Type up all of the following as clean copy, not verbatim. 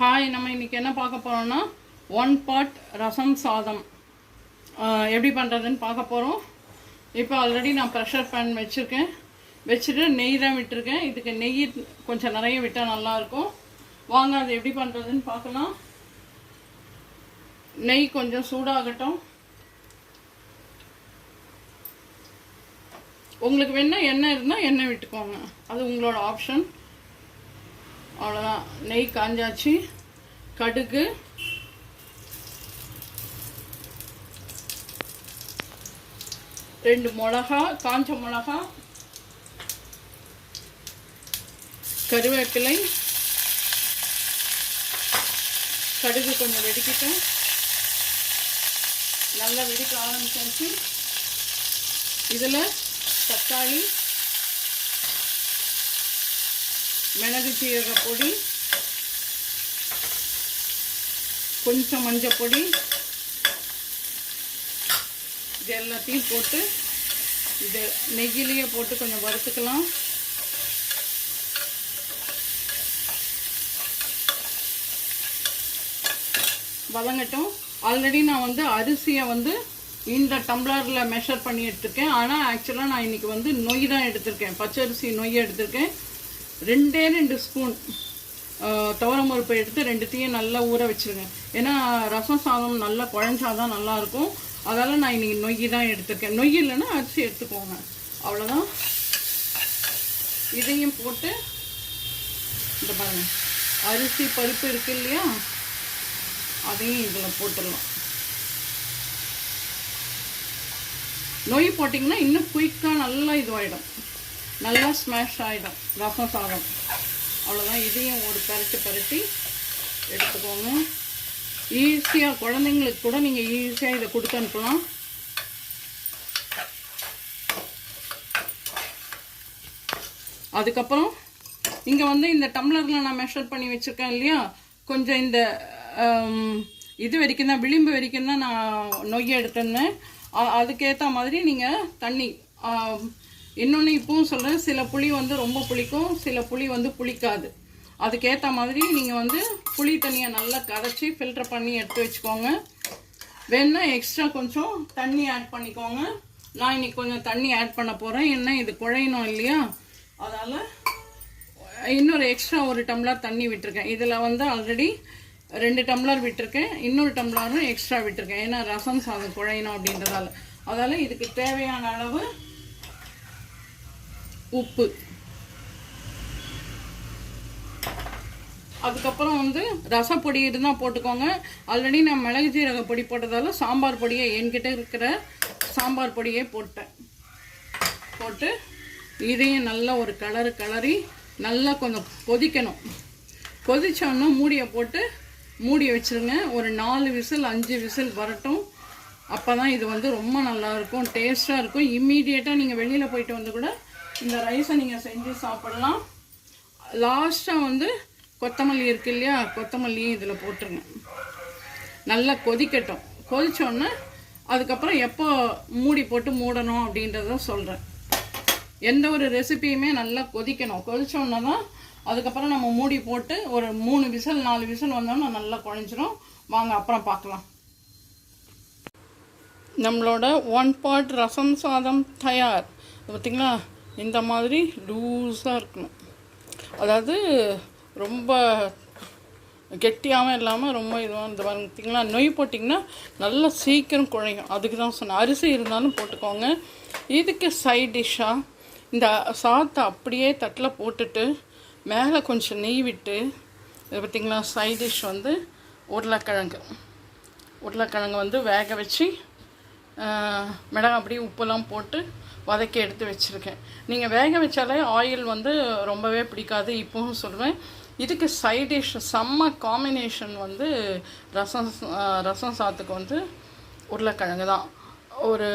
Hi, நம்ம இன்றைக்கி என்ன பார்க்க போகிறோம்னா 1 pot ரசம் சாதம் எப்படி பண்ணுறதுன்னு பார்க்க போகிறோம். இப்போ ஆல்ரெடி நான் ப்ரெஷர் பேன் வச்சுட்டு நெய் தான் விட்டுருக்கேன். இதுக்கு நெய் கொஞ்சம் நிறைய விட்டால் நல்லாயிருக்கும். வாங்க அது எப்படி பண்ணுறதுன்னு பார்க்கலாம். நெய் கொஞ்சம் சூடாகட்டும். உங்களுக்கு வேணால் எண்ணெய் இருந்தால் எண்ணெய் விட்டுக்கோங்க, அது உங்களோட ஆப்ஷன். அவ்வளோதான். நெய் காஞ்சாச்சு. கடுகு, ரெண்டு மிளகா, காஞ்ச மிளகா, கருவேப்பிலை, கடுகு கொஞ்சம் வெடிக்கிட்டோம். நல்லா வெடிக்க ஆரம்பிச்சாச்சு. இதில் தக்காளி, மிளகு சீரக பொடி, கொஞ்சம் மஞ்சள் பொடி, இது எல்லாத்தையும் போட்டு இது நெய்யிலேயே போட்டு கொஞ்சம் வறுத்துக்கலாம். வதங்கட்டும். ஆல்ரெடி நான் அரிசியை இந்த டம்ளரில் மெஷர் பண்ணி எடுத்திருக்கேன். ஆனால் ஆக்சுவலாக நான் இன்றைக்கி நொய் தான் எடுத்திருக்கேன். பச்சரிசி நொய் எடுத்திருக்கேன். 2 ஸ்பூன் துவரம் பருப்பு எடுத்து 2த்தையும் நல்லா ஊற வச்சுருங்க. ஏன்னா ரசம் சாதம் நல்லா குழஞ்சாதான் நல்லாயிருக்கும். அதனால் நான் இன்றைக்கி நொய் தான் எடுத்திருக்கேன். நொய் இல்லைன்னா அரிசி எடுத்துக்கோங்க, அவ்வளோதான். இதையும் போட்டு இந்த பாருங்கள், அரிசி பருப்பு இருக்குது இல்லையா, அதையும் இதில் போட்டுடலாம். நொய் போட்டிங்கன்னா இன்னும் குயிக்காக நல்லா இதுவாகிடும், நல்லா ஸ்மாஷ் ஆகிடும் ரசம் சாதம். அவ்வளோதான். இதையும் ஒரு பரட்டி எடுத்துக்கோங்க. ஈஸியாக குழந்தைங்களுக்கு கூட நீங்கள் ஈஸியாக இதை கொடுத்து அனுப்பலாம். அதுக்கப்புறம் இங்கே இந்த டம்ளரில் நான் மெஷர் பண்ணி வச்சுருக்கேன் இல்லையா, கொஞ்சம் இந்த இது வரைக்கும் தான், விளிம்பு வரைக்கும் தான் நான் நொய்யை எடுத்திருந்தேன். அதுக்கேற்ற மாதிரி நீங்கள் தண்ணி. இன்னொன்று இப்பவும் சொல்கிறேன், சில புளி ரொம்ப புளிக்கும், சில புளி புளிக்காது. அதுக்கேற்ற மாதிரி நீங்கள் புளி தண்ணியை நல்லா கரைச்சி ஃபில்டர் பண்ணி எடுத்து வச்சுக்கோங்க. வேணுன்னா எக்ஸ்ட்ரா கொஞ்சம் தண்ணி ஆட் பண்ணிக்கோங்க. நான் இன்றைக்கி கொஞ்சம் தண்ணி ஆட் பண்ண போகிறேன். என்ன இது குழையணும் இல்லையா, அதால் இன்னொரு எக்ஸ்ட்ரா 1 டம்ளர் தண்ணி விட்டுருக்கேன். இதில் ஆல்ரெடி 2 டம்ளர் விட்டுருக்கேன். இன்னொரு டம்ளரும் எக்ஸ்ட்ரா விட்டுருக்கேன். ஏன்னா ரசம் சாதம் குழையணும் அப்படின்றதால. அதால் இதுக்கு தேவையான அளவு உப்பு. அதுக்கப்புறம் ரசப்பொடி இருந்தால் போட்டுக்கோங்க. ஆல்ரெடி நான் மிளகு ஜீரக பொடி போட்டதால சாம்பார் பொடியை என்கிட்ட இருக்கிற சாம்பார் பொடியே போட்டு இதையும் நல்லா ஒரு கிளறி நல்லா கொஞ்சம் கொதிக்கணும். கொதிச்சோன்னா மூடியை போட்டு மூடி வச்சுருங்க. ஒரு 4 விசில் 5 விசில் வரட்டும். அப்போ தான் இது ரொம்ப நல்லாயிருக்கும், டேஸ்ட்டாக இருக்கும். இம்மீடியட்டாக நீங்கள் வெளியில் போயிட்டு கூட இந்த ரைஸை நீங்கள் செஞ்சு சாப்பிடலாம். லாஸ்ட்டாக கொத்தமல்லி இருக்குது இல்லையா, கொத்தமல்லியும் இதில் போட்டுருங்க. நல்லா கொதிக்கட்டும். கொதிச்சோன்னே அதுக்கப்புறம் எப்போ மூடி போட்டு மூடணும் அப்படின்றத சொல்கிறேன். எந்த ஒரு ரெசிபியுமே நல்லா கொதிக்கணும். கொதிச்சோன்னா தான் அதுக்கப்புறம் நம்ம மூடி போட்டு ஒரு 3 விசில் 4 விசில் வந்தோன்னா நல்லா குழஞ்சிரும். வாங்க அப்புறம் பார்க்கலாம். நம்மளோட 1 pot ரசம் சாதம் தயார். பார்த்திங்களா, இந்த மாதிரி லூஸாக இருக்கணும். அதாவது ரொம்ப கெட்டியாகவும் இல்லாமல் ரொம்ப இதுவாக இந்த மாதிரி பார்த்திங்களா. நொய் போட்டிங்கன்னா நல்லா சீக்கிரம் குழையும். அதுக்கு தான் சொன்னேன். அரிசி இருந்தாலும் போட்டுக்கோங்க. இதுக்கு சைட் டிஷ்ஷாக இந்த சாதத்தை அப்படியே தட்டில் போட்டுட்டு மேலே கொஞ்சம் நெய் விட்டு இது பார்த்திங்களா, சைட் டிஷ் உருளைக்கிழங்கு வேக வச்சு மிளகாய் அப்படியே உப்புலாம் போட்டு வதக்கி எடுத்து வச்சுருக்கேன். நீங்கள் வேக வச்சாலே ஆயில் ரொம்பவே பிடிக்காது. இப்போவும் சொல்லுவேன். இதுக்கு சைட் டிஷ் செம்ம காம்பினேஷன் ரசம் சாதத்துக்கு உருளைக்கிழங்கு தான். ஒரு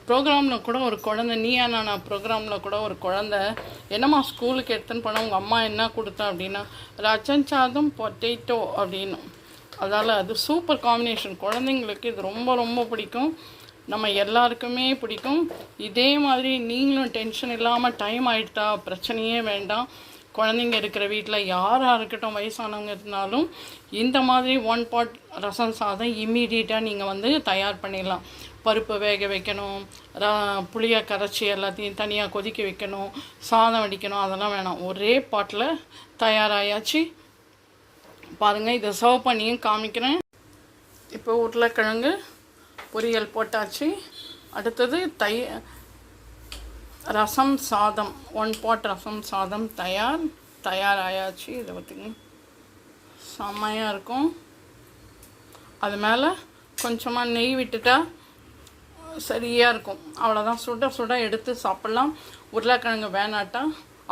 ப்ரோக்ராமில் கூட ஒரு குழந்தை, நீயா நானா ப்ரோக்ராமில் கூட ஒரு குழந்தை, என்னம்மா ஸ்கூலுக்கு எடுத்துன்னு போனால் உங்கள் அம்மா என்ன கொடுத்தா அப்படின்னா, ரசம் சாதம் பொட்டேட்டோ அப்படின்னு. அதால் அது சூப்பர் காம்பினேஷன். குழந்தைங்களுக்கு இது ரொம்ப ரொம்ப பிடிக்கும். நம்ம எல்லாருக்குமே பிடிக்கும். இதே மாதிரி நீங்களும் டென்ஷன் இல்லாமல் டைம் ஆகிட்டா பிரச்சனையே வேண்டாம். குழந்தைங்க இருக்கிற வீட்டில் யாராக இருக்கட்டும், வயசானவங்க இருந்தாலும் இந்த மாதிரி 1 பாட் ரசம் சாதம் இம்மீடியட்டாக நீங்கள் வந்து தயார் பண்ணிடலாம். பருப்பு வேக வைக்கணும், புளியை கரைச்சி எல்லாத்தையும் தனியாக கொதிக்க வைக்கணும், சாதம் வடிக்கணும், அதெல்லாம் வேணாம். ஒரே பாட்டில் தயாராகியாச்சு. பாருங்கள், இதை சர்வ் பண்ணியும் காமிக்கிறேன். இப்போ உருளைக்கிழங்கு பொரியல் போட்டாச்சு. அடுத்தது ரசம் சாதம் 1 பாட் ரசம் சாதம் தயாராயாச்சு. இதை பார்த்திங்க, செம்மையாக இருக்கும். அது மேலே கொஞ்சமாக நெய் விட்டுட்டா சரியாக இருக்கும். அவ்வளோதான், சுட சுட எடுத்து சாப்பிட்லாம். உருளைக்கிழங்கு வேணாட்டா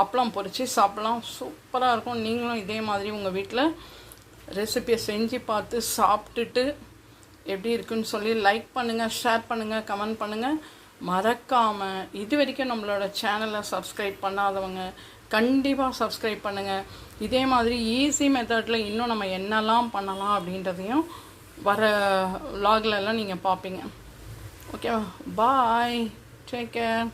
அப்பளம் பொரித்து சாப்பிட்லாம். சூப்பராக இருக்கும். நீங்களும் இதே மாதிரி உங்கள் வீட்டில் ரெசிபியை செஞ்சு பார்த்து சாப்பிட்டுட்டு எப்படி இருக்குன்னு சொல்லி லைக் பண்ணுங்கள், ஷேர் பண்ணுங்கள், கமெண்ட் பண்ணுங்கள். மறக்காமல் இது வரைக்கும் நம்மளோட சேனலை சப்ஸ்கிரைப் பண்ணாதவங்க கண்டிப்பாக சப்ஸ்கிரைப் பண்ணுங்கள். இதே மாதிரி ஈஸி மெத்தடில் இன்னும் நம்ம என்னெல்லாம் பண்ணலாம் அப்படின்றதையும் வர vlogலலாம் நீங்கள் பார்ப்பீங்க. ஓகேவா? பாய், டேக் கேர்.